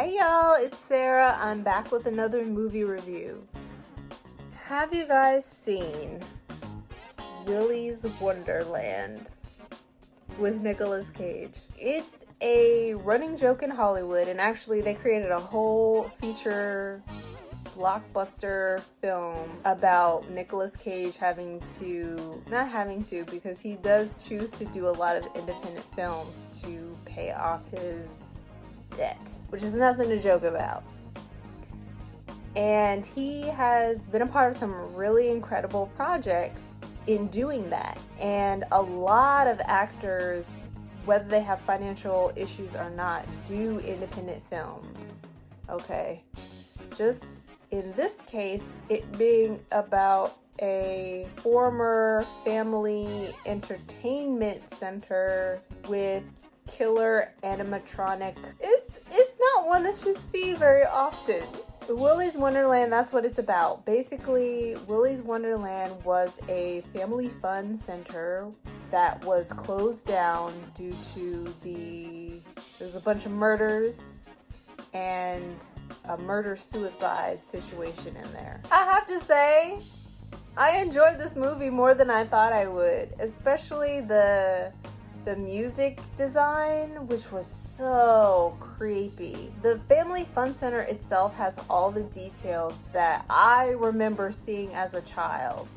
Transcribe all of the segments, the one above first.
Hey y'all, it's Sarah. I'm back with another movie review. Have you guys seen Willy's Wonderland with Nicolas Cage? It's a running joke in Hollywood, and actually they created a whole feature blockbuster film about Nicolas Cage because he does choose to do a lot of independent films to pay off his debt, which is nothing to joke about. And he has been a part of some really incredible projects in doing that. And a lot of actors, whether they have financial issues or not, do independent films. Okay. Just in this case, it being about a former family entertainment center with killer animatronic. It's not one that you see very often. Willy's Wonderland, that's what it's about. Basically, Willy's Wonderland was a family fun center that was closed down due to there's a bunch of murders and a murder-suicide situation in there. I have to say, I enjoyed this movie more than I thought I would, especially the music design, which was so creepy. The Family Fun Center itself has all the details that I remember seeing as a child.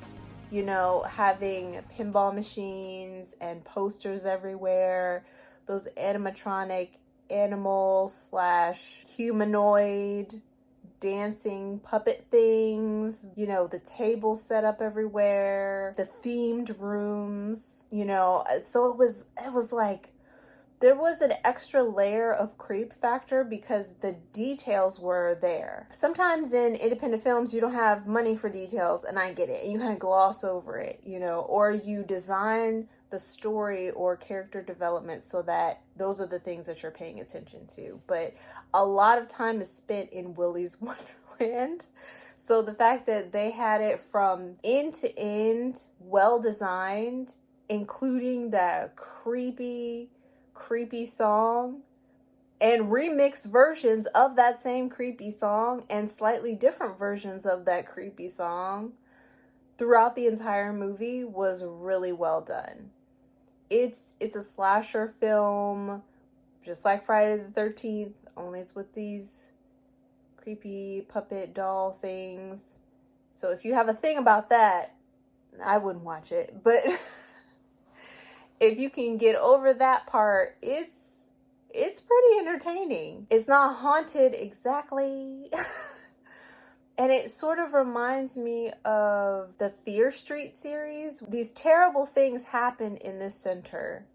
You know, having pinball machines and posters everywhere, those animatronic animal/humanoid dancing puppet things, you know, the tables set up everywhere, the themed rooms, you know. So it was like there was an extra layer of creep factor because the details were there. Sometimes in independent films you don't have money for details, and I get it, and you kind of gloss over it, you know, or you design the story or character development so that those are the things that you're paying attention to. But a lot of time is spent in Willy's Wonderland. So the fact that they had it from end to end, well designed, including that creepy song and remixed versions of that same creepy song and slightly different versions of that creepy song throughout the entire movie was really well done. It's a slasher film, just like Friday the 13th, only it's with these creepy puppet doll things. So if you have a thing about that, I wouldn't watch it. But if you can get over that part, it's pretty entertaining. It's not haunted exactly. And it sort of reminds me of the Fear Street series. These terrible things happen in this center.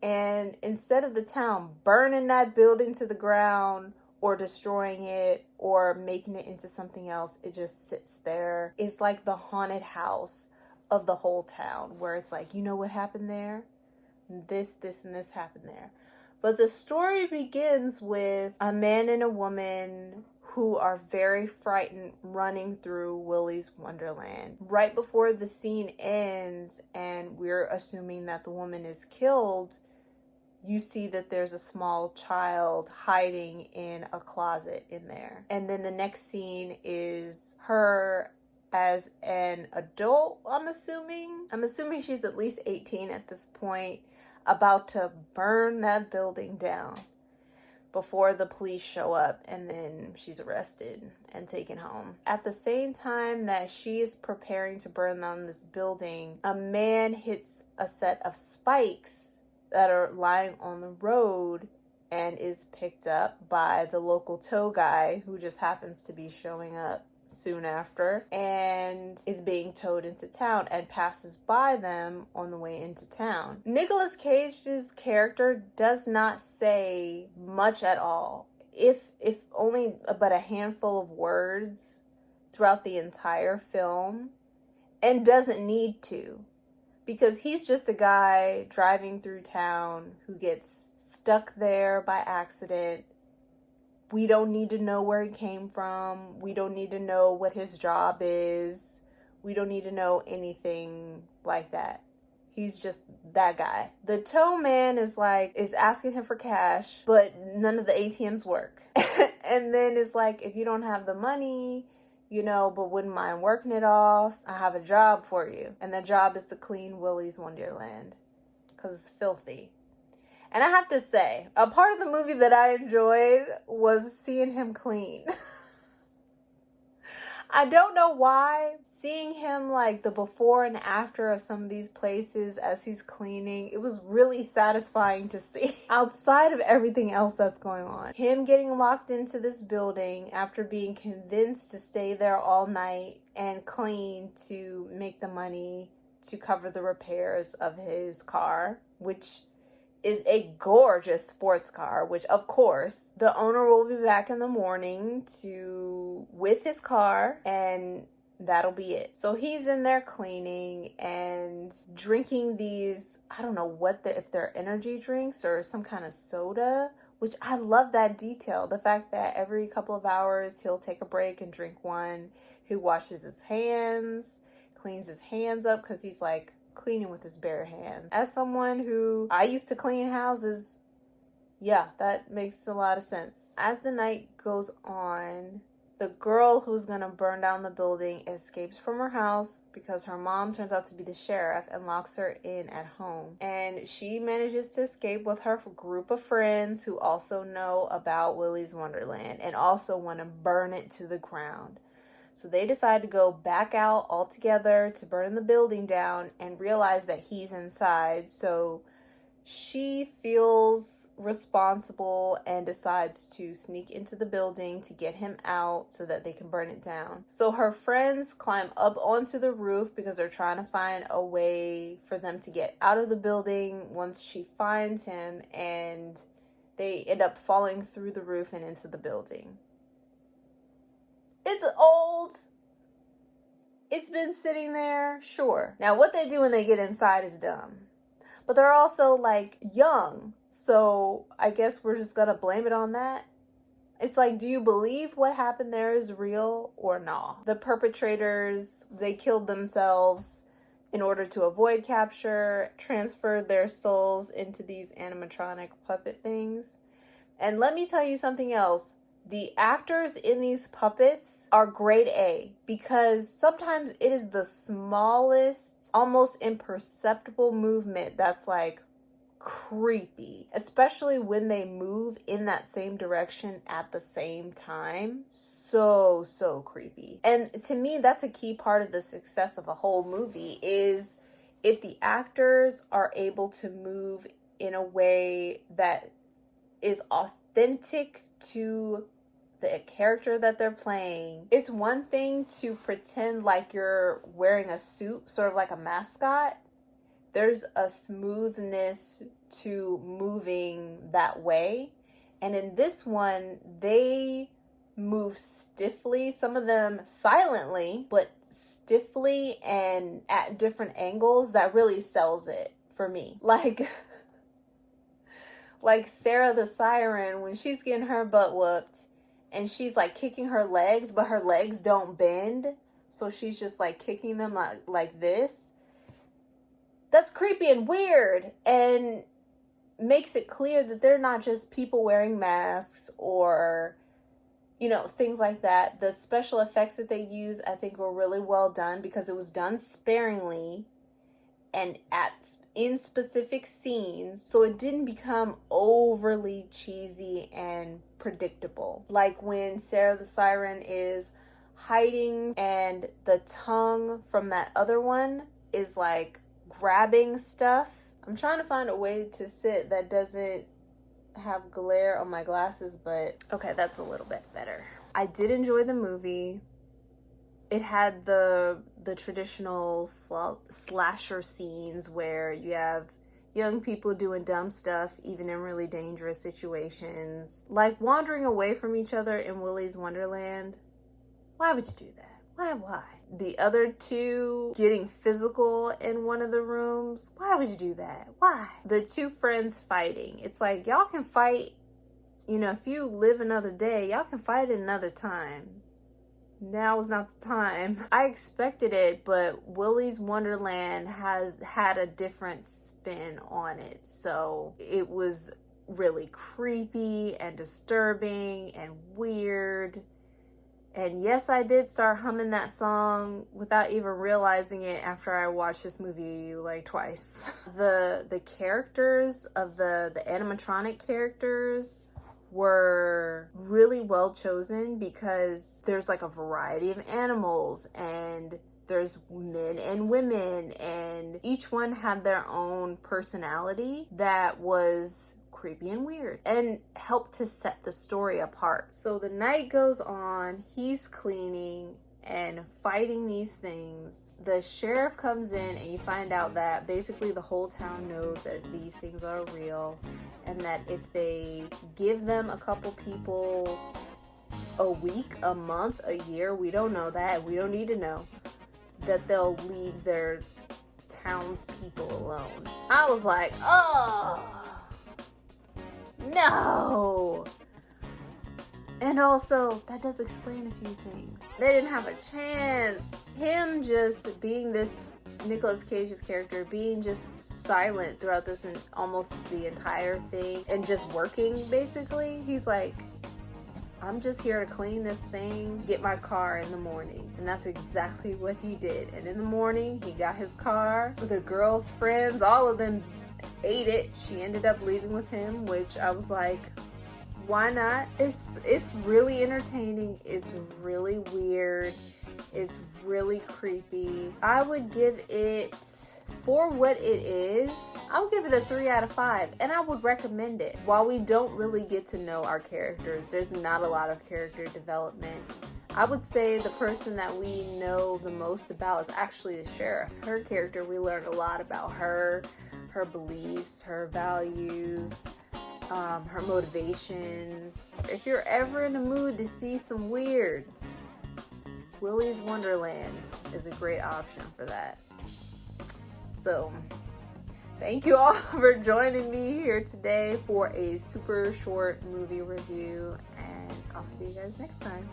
And instead of the town burning that building to the ground or destroying it or making it into something else, it just sits there. It's like the haunted house of the whole town, where it's like, you know what happened there? This, and this happened there. But the story begins with a man and a woman who are very frightened running through Willy's Wonderland. Right before the scene ends and we're assuming that the woman is killed, you see that there's a small child hiding in a closet in there. And then the next scene is her as an adult, I'm assuming. I'm assuming she's at least 18 at this point, about to burn that building down before the police show up, and then she's arrested and taken home. At the same time that she is preparing to burn down this building, a man hits a set of spikes that are lying on the road and is picked up by the local tow guy, who just happens to be showing up soon after, and is being towed into town and passes by them on the way into town. Nicolas Cage's character does not say much at all, if only but a handful of words throughout the entire film, and doesn't need to, because he's just a guy driving through town who gets stuck there by accident. We don't need to know where he came from. We don't need to know what his job is. We don't need to know anything like that. He's just that guy. The tow man is asking him for cash, but none of the ATMs work. And then it's like, if you don't have the money, but wouldn't mind working it off, I have a job for you. And the job is to clean Willy's Wonderland, because it's filthy. And I have to say, a part of the movie that I enjoyed was seeing him clean. I don't know why. Seeing him, like, the before and after of some of these places as he's cleaning, it was really satisfying to see. Outside of everything else that's going on. Him getting locked into this building after being convinced to stay there all night and clean to make the money to cover the repairs of his car, which is a gorgeous sports car, which of course the owner will be back in the morning with his car, and that'll be it. So he's in there cleaning and drinking these, I don't know if they're energy drinks or some kind of soda, which I love that detail. The fact that every couple of hours he'll take a break and drink one. He washes his hands, cleans his hands up, because he's like cleaning with his bare hands. As someone who I used to clean houses, yeah, that makes a lot of sense. As the night goes on, the girl who's gonna burn down the building escapes from her house because her mom turns out to be the sheriff and locks her in at home. And she manages to escape with her group of friends who also know about Willy's Wonderland and also want to burn it to the ground. So they decide to go back out all together to burn the building down and realize that he's inside. So she feels responsible and decides to sneak into the building to get him out so that they can burn it down. So her friends climb up onto the roof because they're trying to find a way for them to get out of the building once she finds him, and they end up falling through the roof and into the building. It's old. It's been sitting there, sure. Now, what they do when they get inside is dumb. But they're also, like, young. So I guess we're just gonna blame it on that. It's like, do you believe what happened there is real or not? The perpetrators, they killed themselves in order to avoid capture, transferred their souls into these animatronic puppet things. And let me tell you something else. The actors in these puppets are grade A, because sometimes it is the smallest, almost imperceptible movement that's like creepy, especially when they move in that same direction at the same time. So creepy. And to me, that's a key part of the success of the whole movie, is if the actors are able to move in a way that is authentic to the character that they're playing. It's one thing to pretend like you're wearing a suit, sort of like a mascot. There's a smoothness to moving that way. And in this one, they move stiffly, some of them silently, but stiffly and at different angles that really sells it for me. Like Sarah the Siren, when she's getting her butt whooped, and she's like kicking her legs, but her legs don't bend. So she's just like kicking them like this. That's creepy and weird, and makes it clear that they're not just people wearing masks or, things like that. The special effects that they use, I think, were really well done because it was done sparingly and in specific scenes, so it didn't become overly cheesy and predictable. Like when Sarah the Siren is hiding and the tongue from that other one is like grabbing stuff. I'm trying to find a way to sit that doesn't have glare on my glasses, but okay, that's a little bit better. I did enjoy the movie. It had the traditional slasher scenes where you have young people doing dumb stuff, even in really dangerous situations. Like wandering away from each other in Willy's Wonderland. Why would you do that? Why? The other two getting physical in one of the rooms. Why would you do that? Why? The two friends fighting. It's like, y'all can fight, if you live another day, y'all can fight it another time. now is not the time. I expected it, but Willy's Wonderland has had a different spin on it. So it was really creepy and disturbing and weird. And yes, I did start humming that song without even realizing it after I watched this movie like twice. The characters of the animatronic characters were really well chosen because there's like a variety of animals and there's men and women, and each one had their own personality that was creepy and weird and helped to set the story apart. So the night goes on, he's cleaning and fighting these things. The sheriff comes in and you find out that basically the whole town knows that these things are real, and that if they give them a couple people a week, a month, a year, we don't know that, we don't need to know, that they'll leave their townspeople alone. I was like, oh no. And also, that does explain a few things. They didn't have a chance. Him just being this Nicolas Cage's character, being just silent throughout this and almost the entire thing, and just working basically. He's like, I'm just here to clean this thing, get my car in the morning. And that's exactly what he did. And in the morning, he got his car with the girl's friends. All of them ate it. She ended up leaving with him, which I was like, why not? It's really entertaining. It's really weird. It's really creepy. I would give it, for what it is, I would give it a 3 out of 5, and I would recommend it. While we don't really get to know our characters, there's not a lot of character development. I would say the person that we know the most about is actually the sheriff. Her character, we learned a lot about her beliefs, her values, her motivations. If you're ever in the mood to see some weird, Willy's Wonderland is a great option for that. So, thank you all for joining me here today for a super short movie review, and I'll see you guys next time.